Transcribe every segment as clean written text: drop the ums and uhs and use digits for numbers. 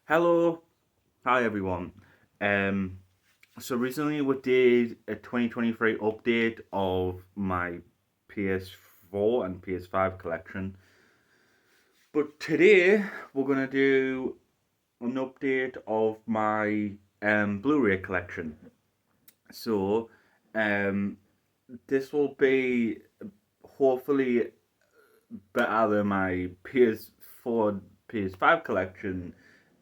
Hello, hi everyone. Um, so recently we did a 2023 update of my PS4 and PS5 collection, but today we're gonna do an update of my Blu-ray collection. So, um, this will be hopefully better than my PS4 PS5 collection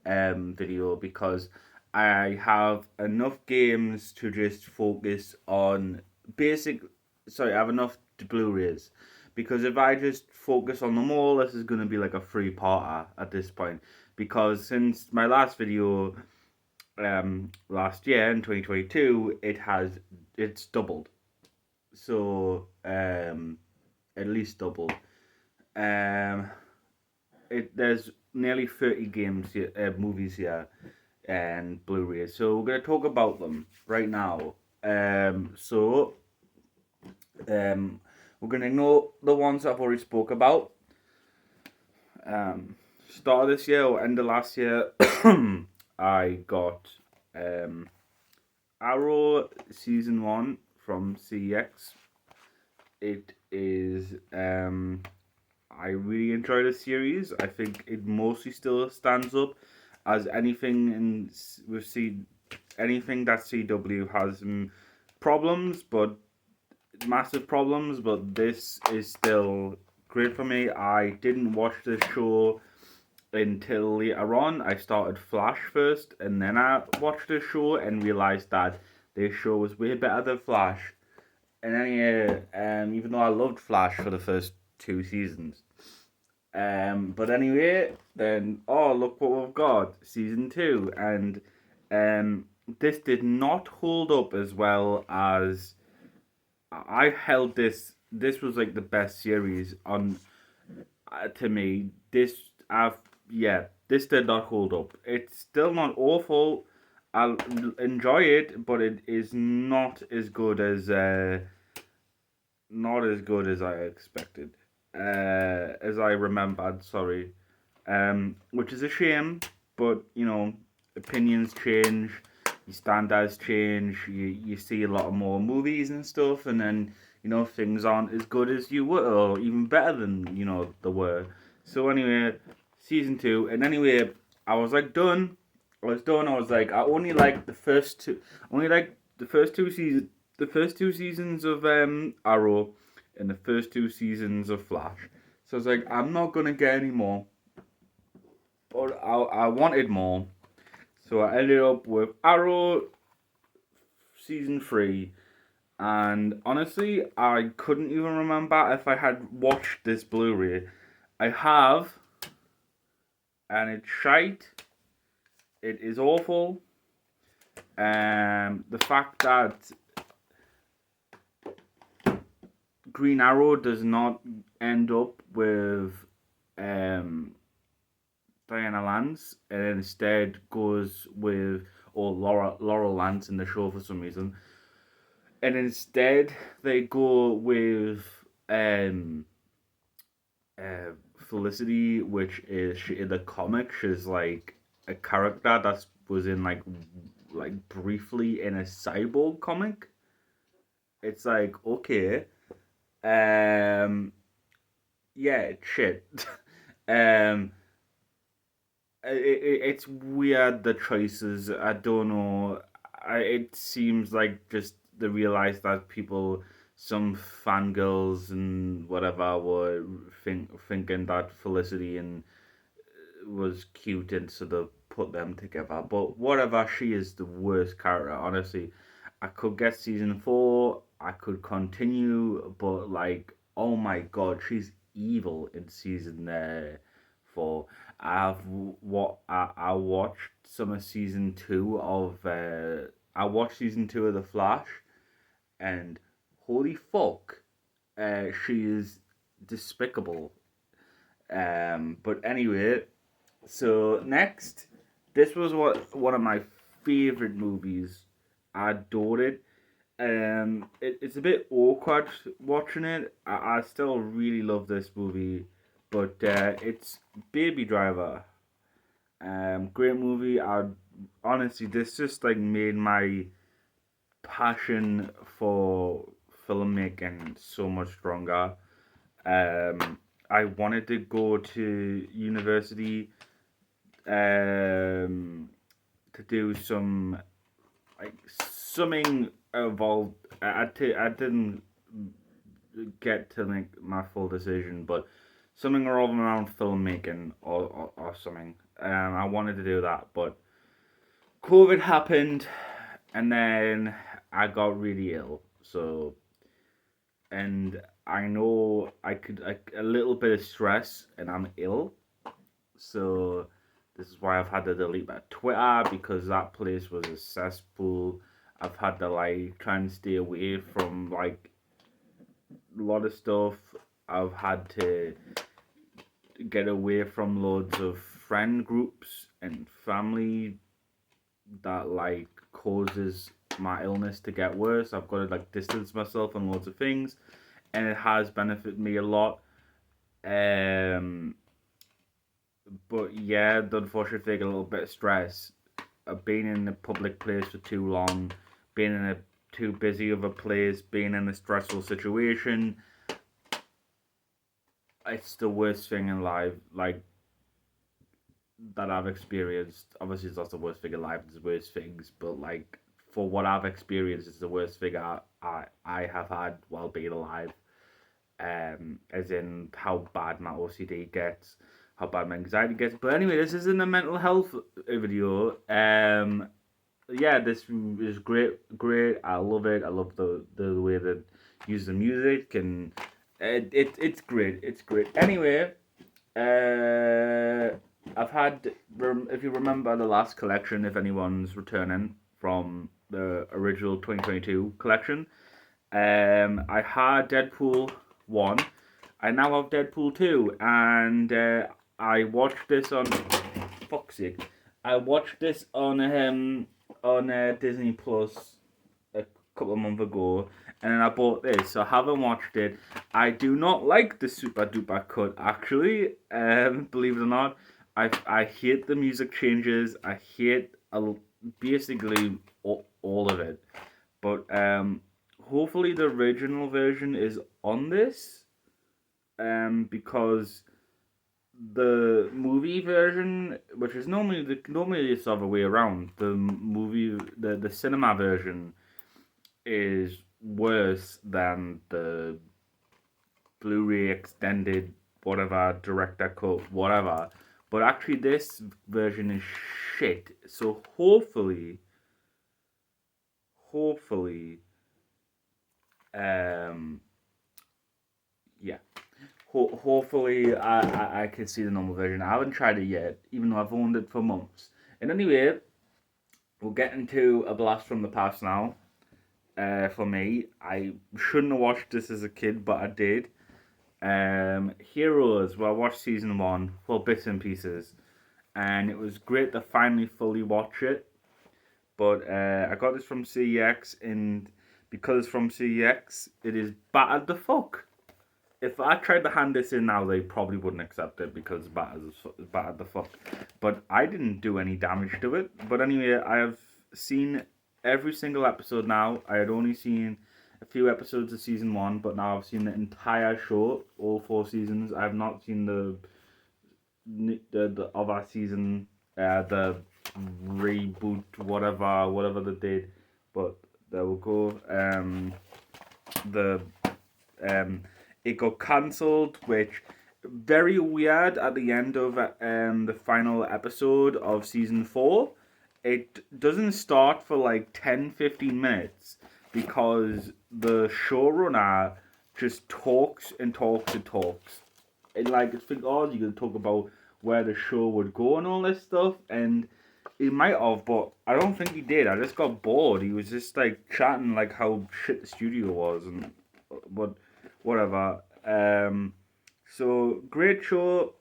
video because I have enough games to just focus on basic. Sorry, I have enough Blu-rays because if I just focus on them all, this is going to be like a three-parter at this point. Because since my last video last year in 2022, it's doubled. So at least doubled. Um, there's nearly 30 games here, movies here, and Blu-rays. So we're gonna talk about them right now. Um, we're gonna ignore the ones I've already spoke about. Start of this year or end of last year, I got um, Arrow season one from CX. It is I really enjoy the series. I think it mostly still stands up as anything in with anything that CW has problems, but massive problems. But this is still great for me. I didn't watch the show until later on. I started Flash first, and then I watched the show and realized that this show was way better than Flash. And anyway, even though I loved Flash for the first two seasons, but anyway, then look what we've got, season two, and this did not hold up as well as I held this. This was like the best series on to me. This did not hold up. It's still not awful. I'll enjoy it, but it is not as good as I expected, as I remembered. Sorry, which is a shame. But opinions change, your standards change. You see a lot of more movies and stuff, and then things aren't as good as you were, or even better than they were. So anyway, season two, and anyway, I was like done. I was done. I was like, I only like the first two. Only like the first two seasons. The first two seasons of Arrow, and the first two seasons of Flash. So I was like, I'm not gonna get any more, but I wanted more. So I ended up with Arrow season three, and honestly, I couldn't even remember if I had watched this Blu-ray. I have, and it's shite. It is awful. The fact that Green Arrow does not end up with um, Diana Lance and instead goes with Laurel Lance in the show for some reason, and instead they go with um, Felicity, which is she in the comic. She's like a character that was in like briefly in a Cyborg comic. It's like okay, um, yeah, it's shit. um, it's weird the choices. I don't know. It seems like just they realized that some fangirls and whatever were thinking that Felicity and was cute, and so they put them together. But whatever, she is the worst character. Honestly, I could get season four. I could continue, but like, oh my god, she's evil in season four. I watched some of season two of I watched season two of The Flash, and holy fuck, she is despicable. But anyway, so next, this was one of my favorite movies. I adored it. It's a bit awkward watching it. I still really love this movie, but it's Baby Driver. Great movie. I honestly, this just like made my passion for filmmaking so much stronger. I wanted to go to university to do some like something involved. I didn't get to make my full decision, but something revolving around filmmaking or something. I wanted to do that, but COVID happened, and then I got really ill. So, and I know I could like a little bit of stress, and I'm ill. So this is why I've had to delete my Twitter because that place was a cesspool. I've had to like try and stay away from like a lot of stuff. I've had to get away from loads of friend groups and family that like causes my illness to get worse. I've got to like distance myself on loads of things, and it has benefited me a lot. Um, but yeah, the unfortunate thing, a little bit of stress. Being in a public place for too long, being in a too busy of a place, being in a stressful situation, it's the worst thing in life. Like that I've experienced. Obviously, it's not the worst thing in life. There's worse things, but like for what I've experienced, it's the worst thing I have had while being alive. As in how bad my OCD gets, how bad my anxiety gets. But anyway, this isn't a mental health video. Yeah, this is great. I love it. I love the way that use the music and it's great. It's great. Anyway, I've had, if you remember the last collection, if anyone's returning from the original 2022 collection, I had Deadpool 1. I now have Deadpool 2, and I watched this on, fuck's sake, I watched this on Disney Plus a couple of months ago, and then I bought this. So I haven't watched it. I do not like the super duper cut, actually. Believe it or not, I hate the music changes. I hate basically all of it. But hopefully the original version is on this. Because the movie version, which is normally it's the other way around, the cinema version is worse than the Blu-ray extended whatever director cut whatever. But actually, this version is shit. So hopefully, um, yeah. Hopefully, I can see the normal version. I haven't tried it yet, even though I've owned it for months. And anyway, we'll get into a blast from the past now. For me, I shouldn't have watched this as a kid, but I did. Heroes. Well, I watched season 1 for bits and pieces, and it was great to finally fully watch it. But I got this from CEX, and because it's from CEX, it is battered the fuck. If I tried to hand this in now, they probably wouldn't accept it because it's battered the fuck. But I didn't do any damage to it. But anyway, I have seen every single episode now. I had only seen a few episodes of season 1, but now I've seen the entire show, all 4 seasons. I have not seen the other season, the reboot, whatever they did. But there we go. The It got cancelled, which very weird at the end of the final episode of season 4. It doesn't start for like 10-15 minutes because the showrunner just talks and talks and talks. And like, it's think, oh, you're going to talk about where the show would go and all this stuff. And he might have, but I don't think he did. I just got bored. He was just like chatting like how shit the studio was and but whatever. So great show.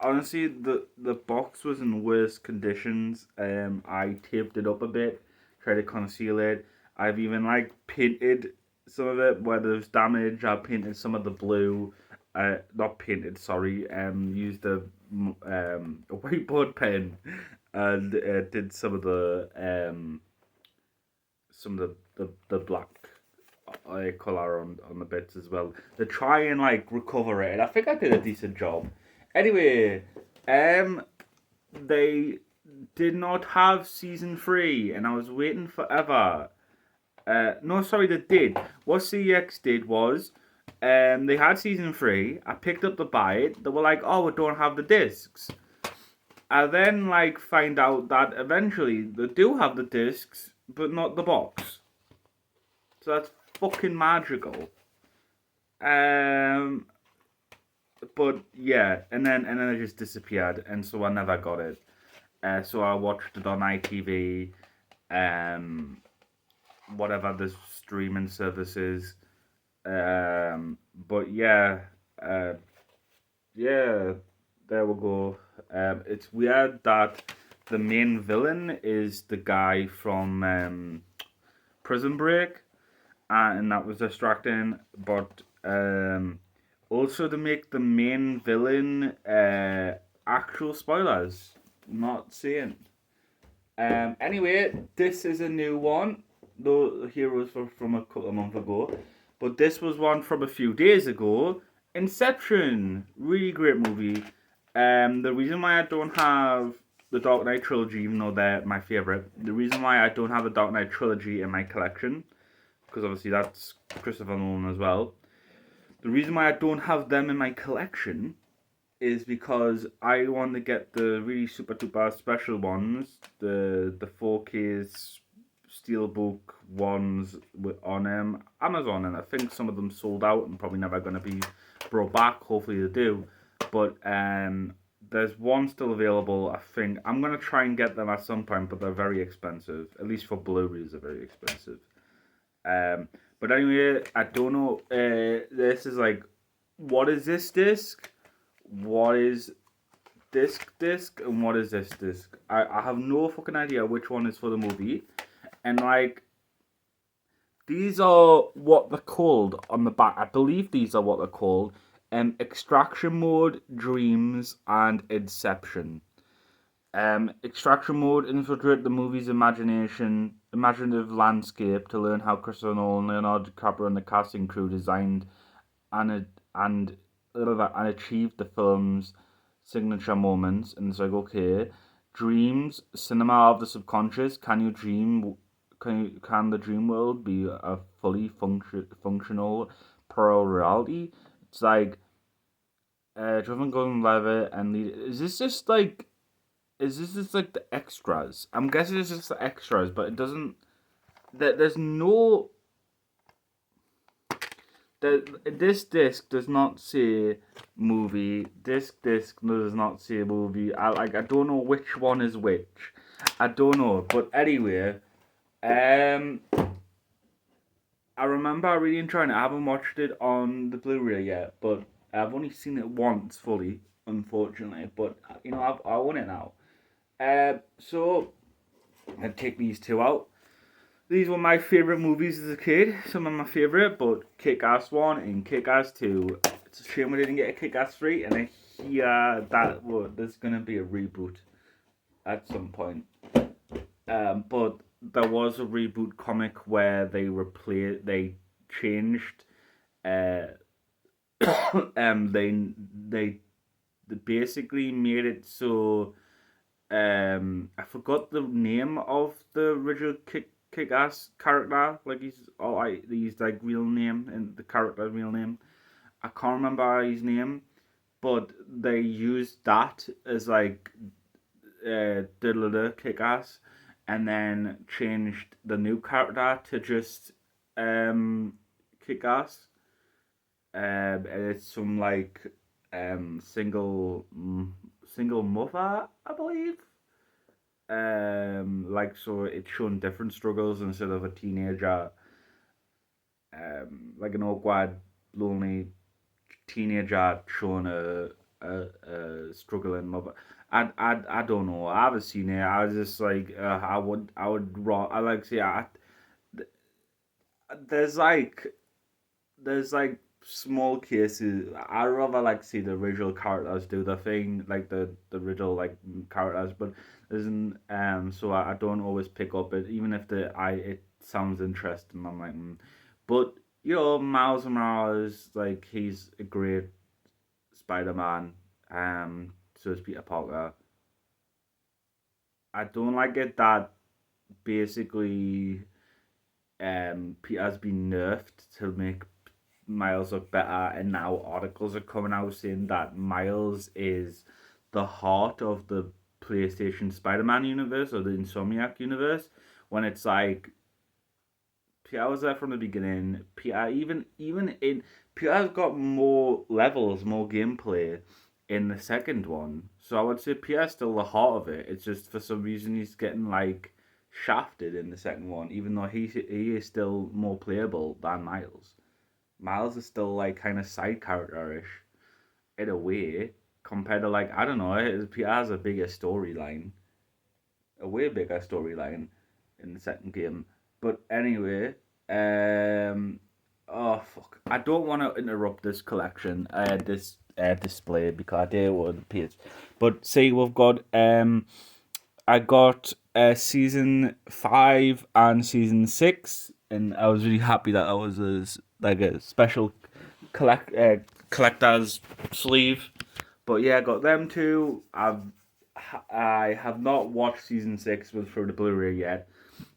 Honestly, the box was in worse conditions. I taped it up a bit, tried to conceal it. I've even like painted some of it where there's damage. I painted some of the blue. not painted, sorry, used a whiteboard pen and did some of the black color on the bits as well to try and like recover it. And I think I did a decent job. Anyway, they did not have season 3, and I was waiting forever. No, sorry, they did. What CX did was, they had season 3. I picked up to buy it. They were like, "Oh, we don't have the discs." I then like find out that eventually they do have the discs, but not the box. So that's fucking magical. Um, but yeah, and then it just disappeared, and so I never got it. So I watched it on ITV, um, whatever the streaming services. But yeah, uh, yeah, there we go. It's weird that the main villain is the guy from Prison Break, and that was distracting. But also to make the main villain actual spoilers, not saying. Anyway, this is a new one. The heroes were from a couple of months ago, but this was one from a few days ago. Inception, really great movie. The reason why I don't have the Dark Knight trilogy, even though they're my favorite, the reason why I don't have the Dark Knight trilogy in my collection, because obviously that's Christopher Nolan as well. The reason why I don't have them in my collection is because I want to get the really super duper special ones, the 4K steelbook ones on Amazon, and I think some of them sold out and probably never going to be brought back. Hopefully they do, but there's one still available. I think I'm going to try and get them at some point, but they're very expensive. At least for Blu-rays, they're very expensive. But anyway, I don't know. This is like, what is this disc? What is disc, and what is this disc? I have no fucking idea which one is for the movie. And like, these are what they're called on the back. I believe these are what they're called. Extraction mode, dreams, and inception. Extraction mode, infiltrate the movie's imaginative landscape to learn how Christopher Nolan, Leonardo DiCaprio, and the casting crew designed and and and achieved the film's signature moments. And it's like, okay, dreams, cinema of the subconscious. Can you dream? Can the dream world be a fully functional parallel reality? It's like, Jonathan Gordon-Levitt and is this just like? Is this just like the extras? I'm guessing it's just the extras, but it doesn't. There's no. This disc does not say movie. This disc does not say movie. I don't know which one is which. I don't know, but anyway, I remember really enjoying it. I haven't watched it on the Blu-ray yet, but I've only seen it once fully, unfortunately. But you know, I own it now. So I take these two out. These were my favourite movies as a kid. Some of my favourite, but Kick-Ass 1 and Kick-Ass 2. It's a shame we didn't get a Kick-Ass 3, and I hear that there's going to be a reboot at some point. But there was a reboot comic where they changed, they basically made it so, I forgot the name of the original Kick-Ass character, like he's like real name and the character's real name. I can't remember his name, but they used that as like Kick-Ass, and then changed the new character to just Kick-Ass. And it's some like single mother, I believe. Like, so it's showing different struggles instead of a teenager, like an awkward, lonely teenager showing a struggling mother. I don't know. I haven't seen it. I was just like, I would I like say, there's like small cases. I rather like see the original characters do the thing, like the original like characters, but isn't so I don't always pick up it, even if it sounds interesting. I'm like, but Miles Morales, like he's a great Spider-Man. So is Peter Parker. I don't like it that basically Peter's been nerfed to make Miles look better, and now articles are coming out saying that Miles is the heart of the PlayStation Spider-Man universe or the Insomniac universe. When it's like Peter was there from the beginning. Peter's got more levels, more gameplay in the second one. So I would say Peter's still the heart of it. It's just for some reason he's getting like shafted in the second one, even though he is still more playable than Miles. Miles is still like kind of side character-ish in a way compared to like I don't know. Peter has a bigger storyline, a way bigger storyline in the second game. But anyway, um, oh fuck, I don't want to interrupt this collection, this display because I did what it appears. But see, we've got I got season 5 and season 6, and I was really happy that I was like a special collector's sleeve. But yeah, I got them two. I have not watched season 6 through the Blu-ray yet,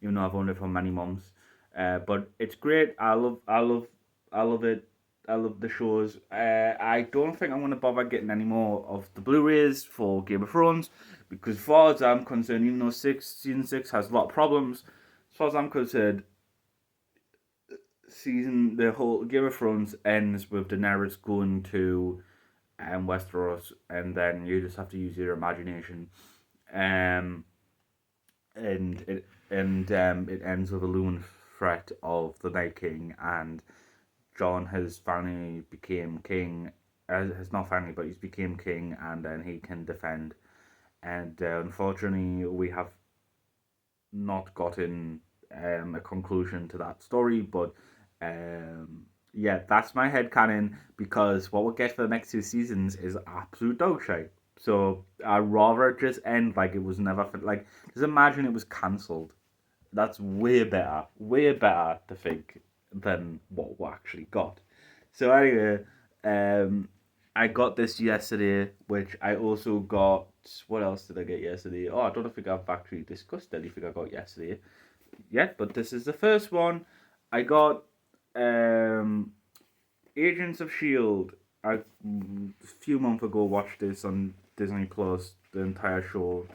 even though I've owned it for many months. But it's great. I love it. I love the shows. I don't think I'm gonna bother getting any more of the Blu-rays for Game of Thrones because, as far as I'm concerned, even though season 6 has a lot of problems, as far as I'm concerned, the whole Game of Thrones ends with Daenerys going to Westeros, and then you just have to use your imagination. Um, it ends with a looming threat of the Night King, and Jon has finally became king. Has not finally, but he's became king, and then he can defend. And unfortunately, we have not gotten a conclusion to that story, but yeah, that's my headcanon because what we'll get for the next 2 seasons is absolute dog shit. So I'd rather just end like it was never like. Just imagine it was cancelled. That's way better to think than what we actually got. So anyway, I got this yesterday, which I also got. What else did I get yesterday? Oh, I don't think I've actually discussed anything I got yesterday yet, but this is the first one. I got Agents of Shield. I a few months ago watched this on Disney Plus, the entire show.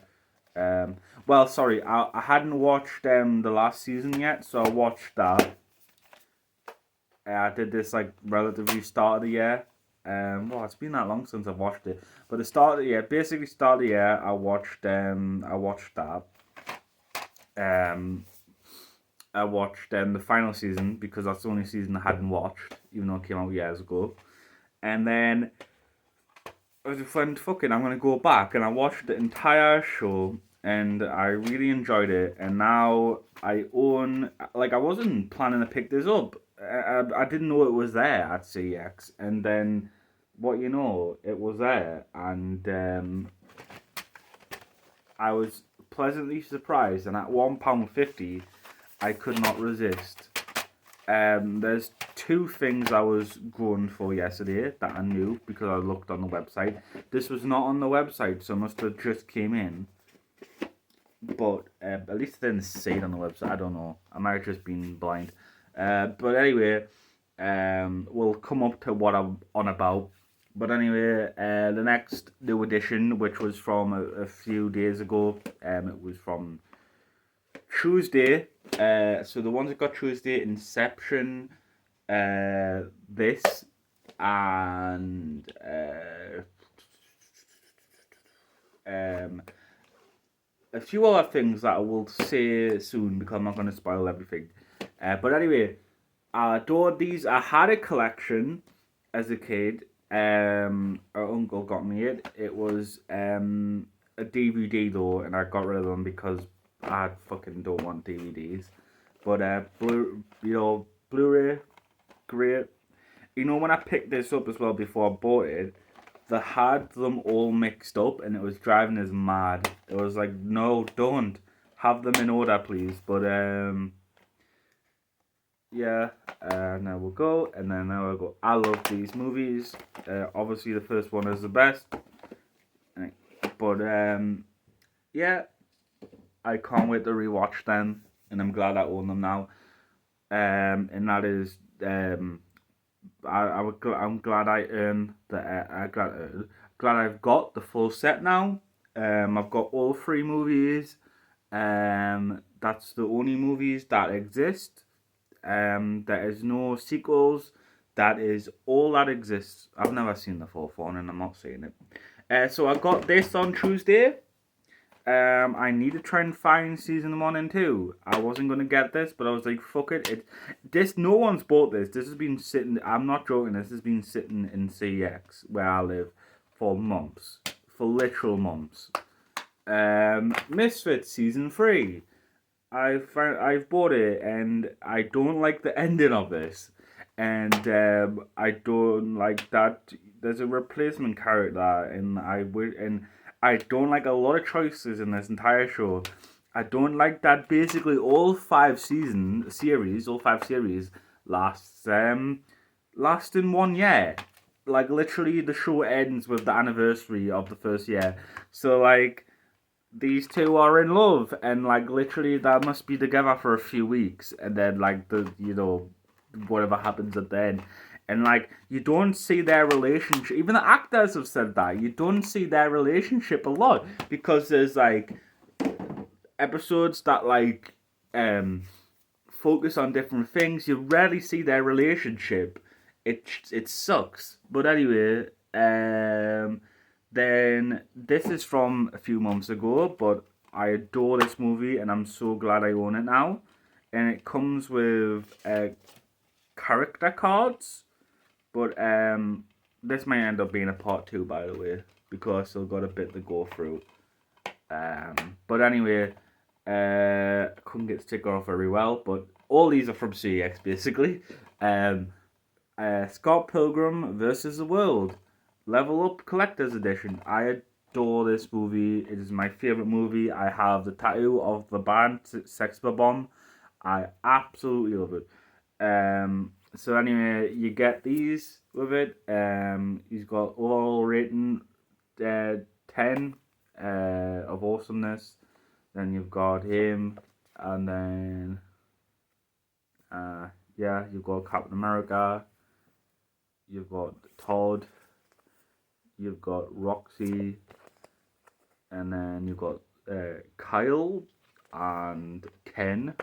Um, well, sorry, I hadn't watched the last season yet, so I watched that. I did this like relatively start of the year. Well, it's been that long since I've watched it, but the start of the year, basically start of the year, I watched that. Um, I watched the final season because that's the only season I hadn't watched, even though it came out years ago. And then I was like, fucking, I'm gonna go back, and I watched the entire show, and I really enjoyed it. And now I own, like, I wasn't planning to pick this up. I didn't know it was there at CX, and then, what you know, it was there, and I was pleasantly surprised. And at £1.50, I could not resist. There's 2 things I was going for yesterday that I knew because I looked on the website. This was not on the website, so it must have just came in. But at least I didn't say it on the website. I don't know. I might have just been blind. But anyway, we'll come up to what I'm on about. But anyway, the next new edition, which was from a few days ago, it was from Tuesday. So the ones that got Tuesday, Inception, this, and a few other things that I will say soon because I'm not going to spoil everything. But anyway, I adored these. I had a collection as a kid. Our uncle got me it. It was a DVD though, and I got rid of them because I fucking don't want DVDs. But Blu-ray, great. you know, when I picked this up as well before I bought it, they had them all mixed up and it was driving us mad. It was like, no, don't have them in order, please. But yeah, now we'll go, and then now I'll go. I love these movies. Obviously, the first one is the best, but yeah, I can't wait to rewatch them, and I'm glad I own them now. And that is I'm glad I earned the glad I've got the full set now. I've got all three movies. That's the only movies that exist. There is no sequels. That is all that exists. I've never seen the fourth one, and I'm not saying it. So I got this on Tuesday. I need to try and find season 1 and 2. I wasn't gonna get this, but I was like, fuck it. No one's bought this. This has been sitting. I'm not joking. This has been sitting in CX where I live for months, for literal months. Misfits season 3. I've bought it, and I don't like the ending of this, and I don't like that there's a replacement character, and I don't like a lot of choices in this entire show. I don't like that basically all five series last in 1 year. Like literally, the show ends with the anniversary of the first year. So like, these two are in love, and like literally they must be together for a few weeks, and then like whatever happens at the end, and like you don't see their relationship. Even the actors have said that you don't see their relationship a lot, because there's like episodes that like focus on different things. You rarely see their relationship. It sucks. But anyway, then this is from a few months ago, but I adore this movie and I'm so glad I own it now. And it comes with character cards, but this might end up being a part 2, by the way, because I still got a bit to go through. But anyway, I couldn't get sticker off very well, but all these are from CX basically. Scott Pilgrim versus the World. Level Up Collector's Edition. I adore this movie. It is my favorite movie. I have the tattoo of the band Sex Bomb. I absolutely love it. So anyway, you get these with it. He's got overall rating 10 of awesomeness. Then you've got him, and then you've got Captain America. You've got Todd. You've got Roxy, and then you've got Kyle and Ken,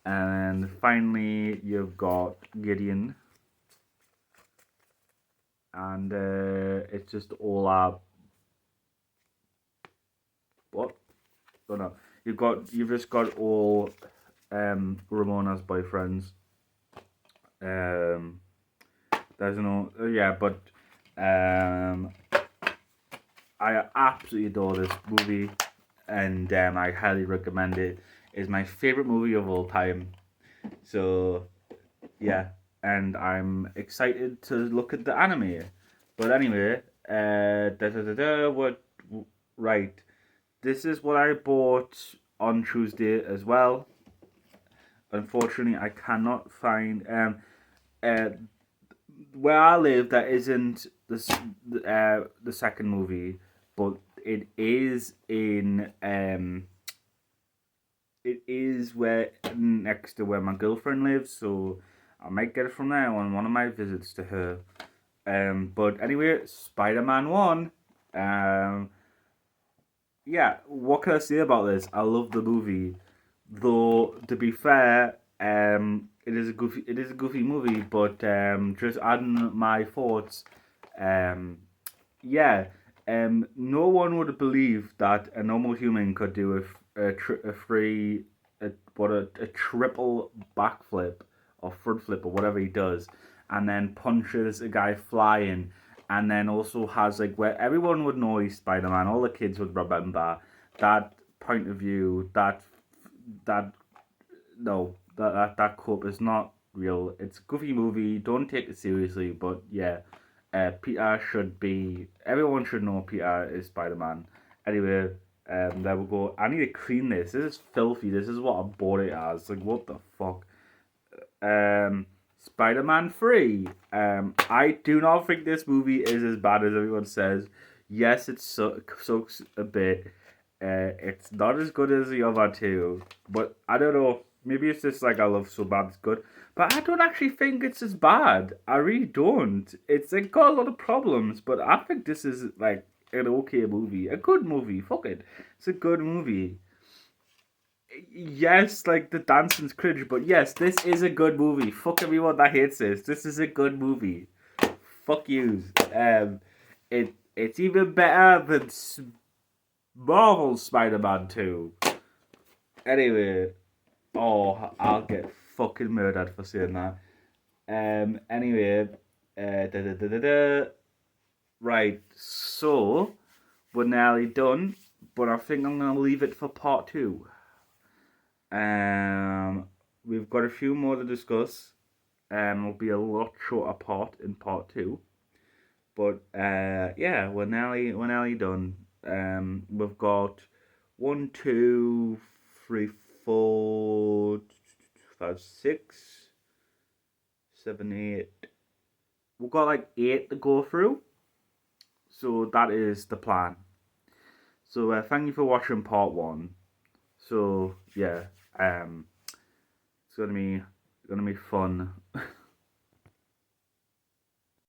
and finally you've got Gideon, and it's just all our what? Oh no, you've just got all Ramona's boyfriends. There's no but. I absolutely adore this movie, and I highly recommend it. It's my favorite movie of all time. So yeah, and I'm excited to look at the anime. But anyway, right? This is what I bought on Tuesday as well. Unfortunately, I cannot find where I live. There isn't the second movie, but it is in it is where next to where my girlfriend lives, so I might get it from there on one of my visits to her. But anyway, Spider-Man 1. Yeah, what can I say about this? I love the movie, though. To be fair, it is a goofy movie, but just adding my thoughts. No one would believe that a normal human could do a triple backflip or front flip or whatever he does, and then punches a guy flying, and then also has like where everyone would know he's Spider-Man. All the kids would remember that point of view. That quote is not real. It's a goofy movie. Don't take it seriously. But yeah, Peter should be. Everyone should know Peter is Spider Man. Anyway, there we go. I need to clean this. This is filthy. This is what I bought it as. Like, what the fuck? Spider-Man 3. I do not think this movie is as bad as everyone says. Yes, it sucks a bit. It's not as good as the other two, but I don't know. Maybe it's just like I love so bad it's good. But I don't actually think it's as bad. I really don't. It's like got a lot of problems, but I think this is like an okay movie, a good movie. Fuck it, it's a good movie. Yes, like the dancing's cringe, but yes, this is a good movie. Fuck everyone that hates this. This is a good movie. Fuck yous. It's even better than Marvel's Spider-Man 2. Anyway, oh, I'll get fucking murdered for saying that. Anyway, da, da, da, da, da. Right, so we're nearly done, but I think I'm gonna leave it for part 2. We've got a few more to discuss. It'll be a lot shorter part in part 2. But yeah, we're nearly done. We've got 1, 2, 3, 4, 5, 6, 7, 8. We've got like 8 to go through. So that is the plan. So thank you for watching part 1. So yeah, it's gonna be fun.